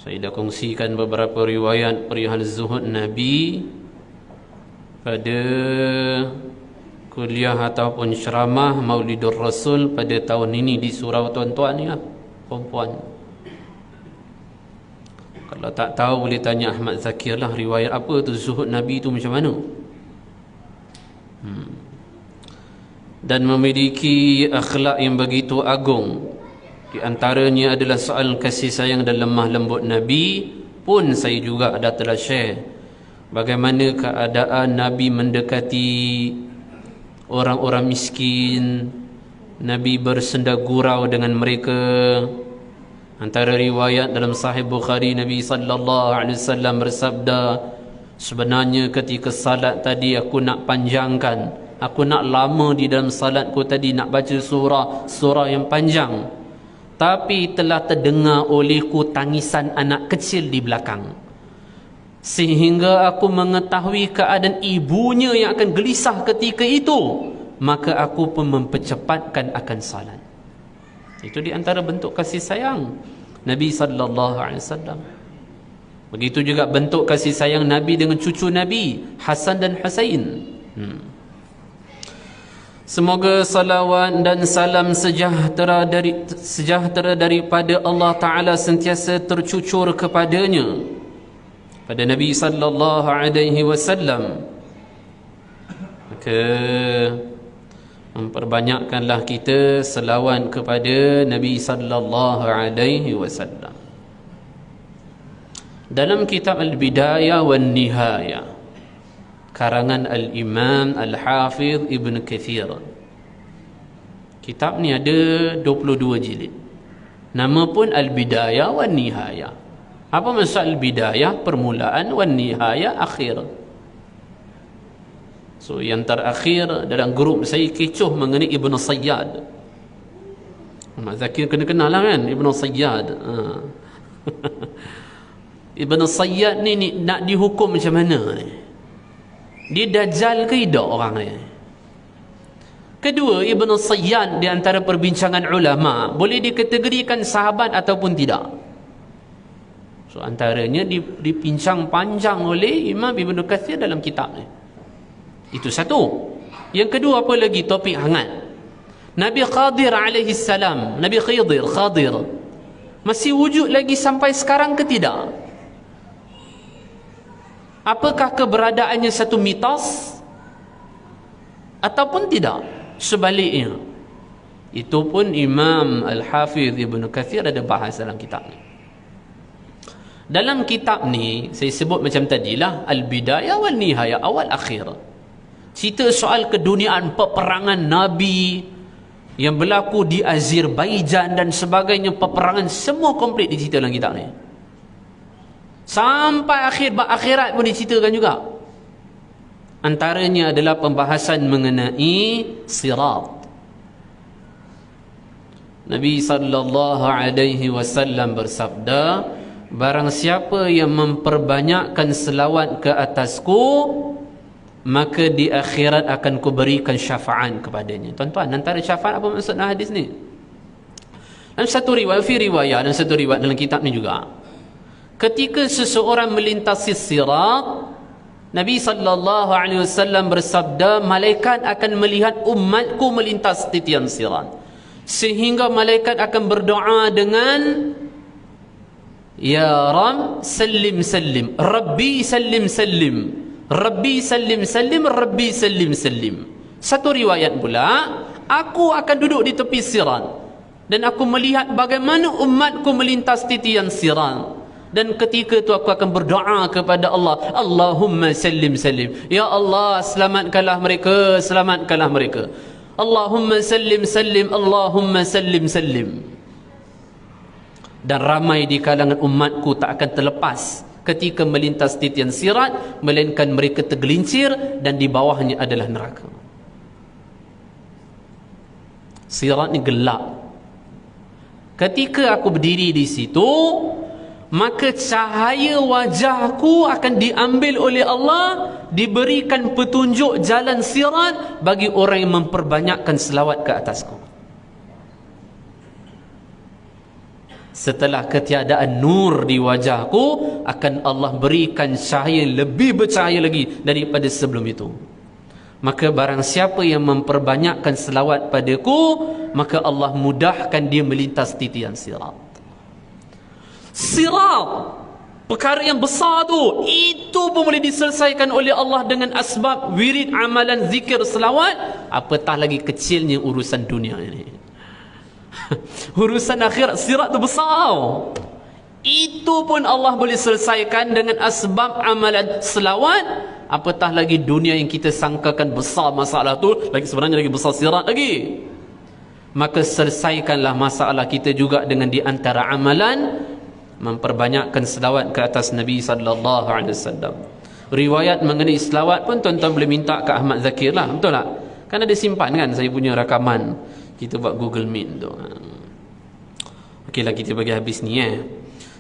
Saya dah kongsikan beberapa riwayat perihal zuhud Nabi pada kuliah ataupun ceramah Maulidur Rasul pada tahun ini di surau tuan-tuan ya, perempuan. Kalau tak tahu boleh tanya Ahmad Zakir lah, riwayat apa tu zuhud Nabi tu macam mana. Dan memiliki akhlak yang begitu agung. Di antaranya adalah soal kasih sayang dan lemah lembut Nabi pun saya juga ada telah share. Bagaimana keadaan Nabi mendekati orang-orang miskin, Nabi bersenda gurau dengan mereka. Antara riwayat dalam Sahih Bukhari, Nabi sallallahu alaihi wasallam bersabda, sebenarnya ketika salat tadi aku nak panjangkan, aku nak lama di dalam salatku tadi, nak baca surah yang panjang, tapi telah terdengar olehku tangisan anak kecil di belakang, sehingga aku mengetahui keadaan ibunya yang akan gelisah ketika itu, maka aku pun mempercepatkan akan salat. Itu di antara bentuk kasih sayang Nabi sallallahu alaihi wasallam. Begitu juga bentuk kasih sayang Nabi dengan cucu Nabi Hasan dan Husain. Semoga salawat dan salam sejahtera daripada Allah Ta'ala sentiasa tercucur kepadanya, pada Nabi sallallahu alaihi wasallam. Maka memperbanyakkanlah kita selawat kepada Nabi sallallahu alaihi wasallam. Dalam kitab Al-Bidayah wan Nihayah karangan Al-Imam Al-Hafidh Ibn Kathir, kitab ni ada 22 jilid. Nama pun Al-Bidayah wan Nihayah. Apa maksud Al-Bidayah? Permulaan, wan Nihayah akhir. So yang terakhir dalam grup saya kecoh mengenai Ibn Sayyad. Ahmad Zakir kena kenal lah kan Ibn Sayyad. Ibn Sayyad ni nak dihukum macam mana ni? Dia dajjal ke tidak orang ni? Kedua, Ibn Sayyad di antara perbincangan ulama, boleh dikategorikan sahabat ataupun tidak? So antaranya dipincang panjang oleh Imam Ibn Kathir dalam kitab ni. Itu satu. Yang kedua, apa lagi topik hangat? Nabi Khadir alaihi salam, Nabi Khadir masih wujud lagi sampai sekarang ke tidak? Apakah keberadaannya satu mitos ataupun tidak? Sebaliknya. Itu pun Imam Al-Hafidh Ibn Kathir ada bahas dalam kitab ni. Dalam kitab ni saya sebut macam tadilah, Al-Bidayah wal Nihayah, awal akhir. Cerita soal keduniaan peperangan Nabi yang berlaku di Azerbaijan dan sebagainya, peperangan semua komplit dicerita dalam kitab ni. Sampai akhirat pun diceritakan juga. Antaranya adalah pembahasan mengenai sirat. Nabi sallallahu alaihi wasallam bersabda, barang siapa yang memperbanyakkan selawat ke atasku, maka di akhirat akan kuberikan syafaat kepadanya. Tuan-tuan, antara syafaat apa maksud hadis ni? Dalam satu riwayat, dan satu riwayat dalam kitab ni juga, ketika seseorang melintasi sirat, Nabi sallallahu alaihi wasallam bersabda, malaikat akan melihat umatku melintas titian sirat, sehingga malaikat akan berdoa dengan, ya Ram sallim sallim, Rabbi sallim sallim, Rabbi sallim sallim, Rabbi sallim sallim. Satu riwayat pula, aku akan duduk di tepi sirat dan aku melihat bagaimana umatku melintas titian sirat, dan ketika itu aku akan berdoa kepada Allah, Allahumma sallim sallim, ya Allah selamatkanlah mereka, selamatkanlah mereka. Allahumma sallim sallim, Allahumma sallim sallim. Dan ramai di kalangan umatku tak akan terlepas ketika melintas titian sirat, melainkan mereka tergelincir dan di bawahnya adalah neraka. Sirat ni gelap. Ketika aku berdiri di situ, maka cahaya wajahku akan diambil oleh Allah, diberikan petunjuk jalan sirat bagi orang yang memperbanyakkan selawat ke atasku. Setelah ketiadaan nur di wajahku, akan Allah berikan cahaya lebih bercahaya lagi daripada sebelum itu. Maka barang siapa yang memperbanyakkan selawat padaku, maka Allah mudahkan dia melintas titian sirat. Sirat Perkara yang besar tu, itu pun boleh diselesaikan oleh Allah dengan asbab wirid, amalan, zikir, selawat. Apatah lagi kecilnya urusan dunia ini. Urusan akhirat, sirat tu besar. Itu pun Allah boleh selesaikan dengan asbab amalan selawat. Apatah lagi dunia yang kita sangkakan besar masalah tu, lagi sebenarnya lagi besar sirat lagi. Maka selesaikanlah masalah kita juga dengan di antara amalan memperbanyakkan selawat ke atas Nabi sallallahu alaihi wasallam. Riwayat mengenai selawat pun tuan-tuan boleh minta ke Ahmad Zakir lah, betul tak? Kan ada simpan kan saya punya rakaman. Kita buat Google Meet tu. Okeylah, kita bagi habis ni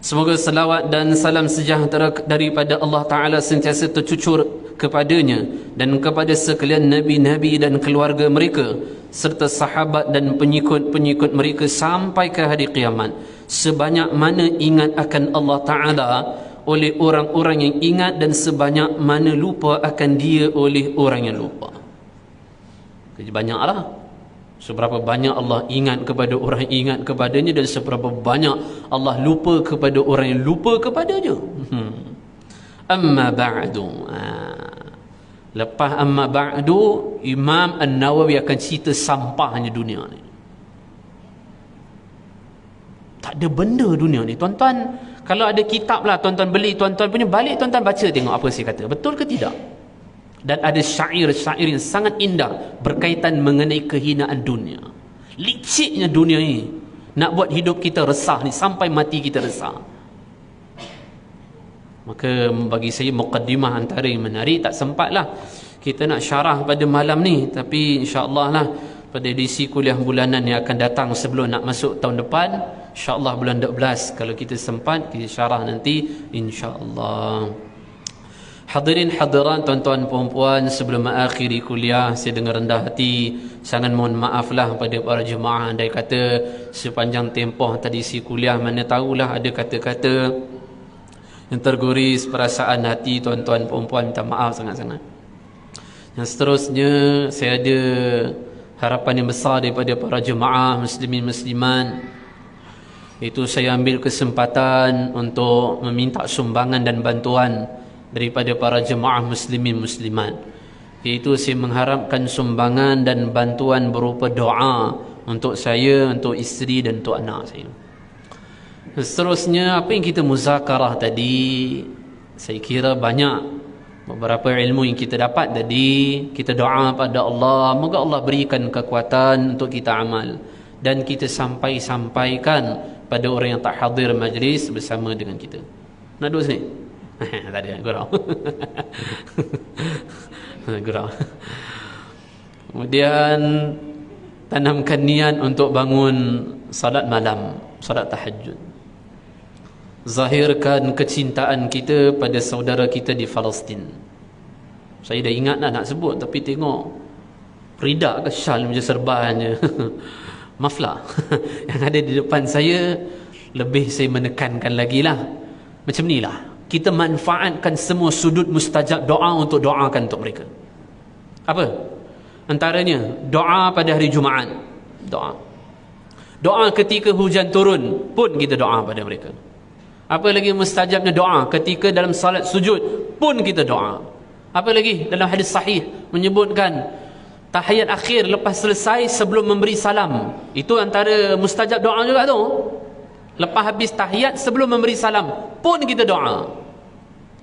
Semoga selawat dan salam sejahtera daripada Allah Ta'ala sentiasa tercucur kepadanya dan kepada sekalian Nabi-Nabi dan keluarga mereka serta sahabat dan pengikut-pengikut mereka sampai ke hari kiamat. Sebanyak mana ingat akan Allah Ta'ala oleh orang-orang yang ingat, dan sebanyak mana lupa akan dia oleh orang yang lupa. Jadi banyaklah. Seberapa banyak Allah ingat kepada orang yang ingat kepadanya, dan seberapa banyak Allah lupa kepada orang yang lupa kepadanya. Amma ba'du. Lepas amma ba'du, Imam An-Nawawi akan cerita sampahnya dunia ni. Tak ada benda dunia ni. Tuan-tuan, kalau ada kitab lah tuan-tuan beli, tuan-tuan punya balik, tuan-tuan baca tengok apa saya kata. Betul ke tidak? Dan ada syair-syair yang sangat indah berkaitan mengenai kehinaan dunia. Liciknya dunia ini nak buat hidup kita resah ni, sampai mati kita resah. Maka bagi saya muqaddimah antara yang menarik. Tak sempatlah kita nak syarah pada malam ni, tapi insya-Allah lah pada edisi kuliah bulanan yang akan datang sebelum nak masuk tahun depan, insya-Allah bulan 12 kalau kita sempat kita syarah nanti insya-Allah. Hadirin hadirat, tuan-tuan puan-puan, sebelum mengakhiri kuliah, saya dengan rendah hati sangat mohon maaflah pada para jemaah. Andai kata sepanjang tempoh tadi si kuliah, mana tahulah ada kata-kata yang terguris perasaan hati tuan-tuan puan-puan, minta maaf sangat-sangat. Yang seterusnya, saya ada harapan yang besar daripada para jemaah muslimin musliman. Itu saya ambil kesempatan untuk meminta sumbangan dan bantuan daripada para jemaah muslimin muslimat. Iaitu saya mengharapkan sumbangan dan bantuan berupa doa untuk saya, untuk isteri dan untuk anak saya. Seterusnya, apa yang kita muzakarah tadi, saya kira banyak beberapa ilmu yang kita dapat tadi. Kita doa pada Allah, moga Allah berikan kekuatan untuk kita amal, dan kita sampaikan pada orang yang tak hadir majlis bersama dengan kita. Nak duduk sini? Tak ada, gurau. Gurau. Kemudian tanamkan niat untuk bangun salat malam, salat tahajud. Zahirkan kecintaan kita pada saudara kita di Palestin. Saya dah ingat nak sebut, tapi tengok rida ke syal macam serbannya. Maaflah. Yang ada di depan saya, lebih saya menekankan lagi lah. Macam ni lah, kita manfaatkan semua sudut mustajab doa untuk doakan untuk mereka. Apa? Antaranya doa pada hari Jumaat. Doa ketika hujan turun pun kita doa pada mereka. Apa lagi mustajabnya doa ketika dalam salat sujud pun kita doa. Apa lagi? Dalam hadis sahih menyebutkan tahiyat akhir lepas selesai sebelum memberi salam. Itu antara mustajab doa juga tu. Lepas habis tahiyat sebelum memberi salam pun kita doa.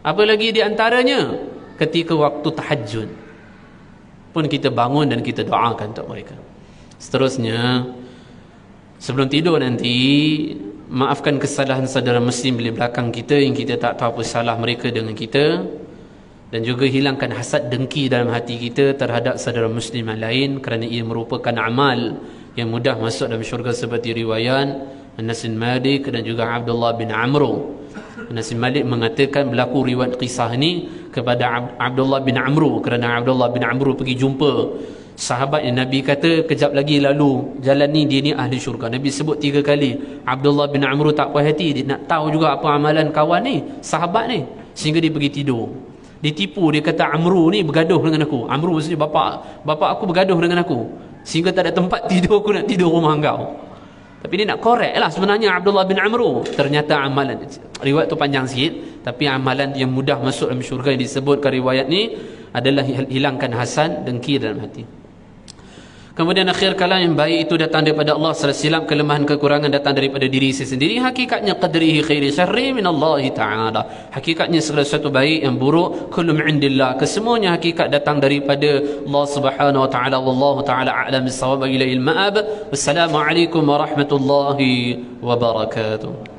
Apa lagi di antaranya? Ketika waktu tahajud pun kita bangun dan kita doakan untuk mereka. Seterusnya, sebelum tidur nanti, maafkan kesalahan saudara muslim di belakang kita yang kita tak tahu apa salah mereka dengan kita, dan juga hilangkan hasad dengki dalam hati kita terhadap saudara muslim yang lain, kerana ia merupakan amal yang mudah masuk dalam syurga seperti riwayat Anas bin Malik dan juga Abdullah bin Amru. Anas bin Malik mengatakan berlaku riwayat kisah ni kepada Abdullah bin Amru, kerana Abdullah bin Amru pergi jumpa sahabat yang Nabi kata kejap lagi lalu jalan ni, dia ni ahli syurga. Nabi sebut 3 kali. Abdullah bin Amru tak puas hati, dia nak tahu juga apa amalan kawan ni, sahabat ni, sehingga dia pergi tidur. Ditipu, dia kata Amru ni bergaduh dengan aku. Amru maksudnya bapa aku bergaduh dengan aku, sehingga tak ada tempat tidur, aku nak tidur rumah engkau. Tapi dia nak korek lah sebenarnya Abdullah bin Amru. Ternyata amalan, riwayat tu panjang sikit, tapi amalan yang mudah masuk dalam syurga yang disebutkan riwayat ni adalah hilangkan hasad, dengki dalam hati. Kemudian akhir kalam yang baik itu datang daripada Allah, silap kelemahan kekurangan datang daripada diri saya sendiri. Hakikatnya qadrihi khairi syarri min Allah Ta'ala. Hakikatnya segala sesuatu baik yang buruk kullu min indillah. Kesemuanya hakikat datang daripada Allah Subhanahu wa taala. Wallahu taala a'lam bis-shawab. Ila al-ma'ab. Wassalamu alaikum warahmatullahi wabarakatuh.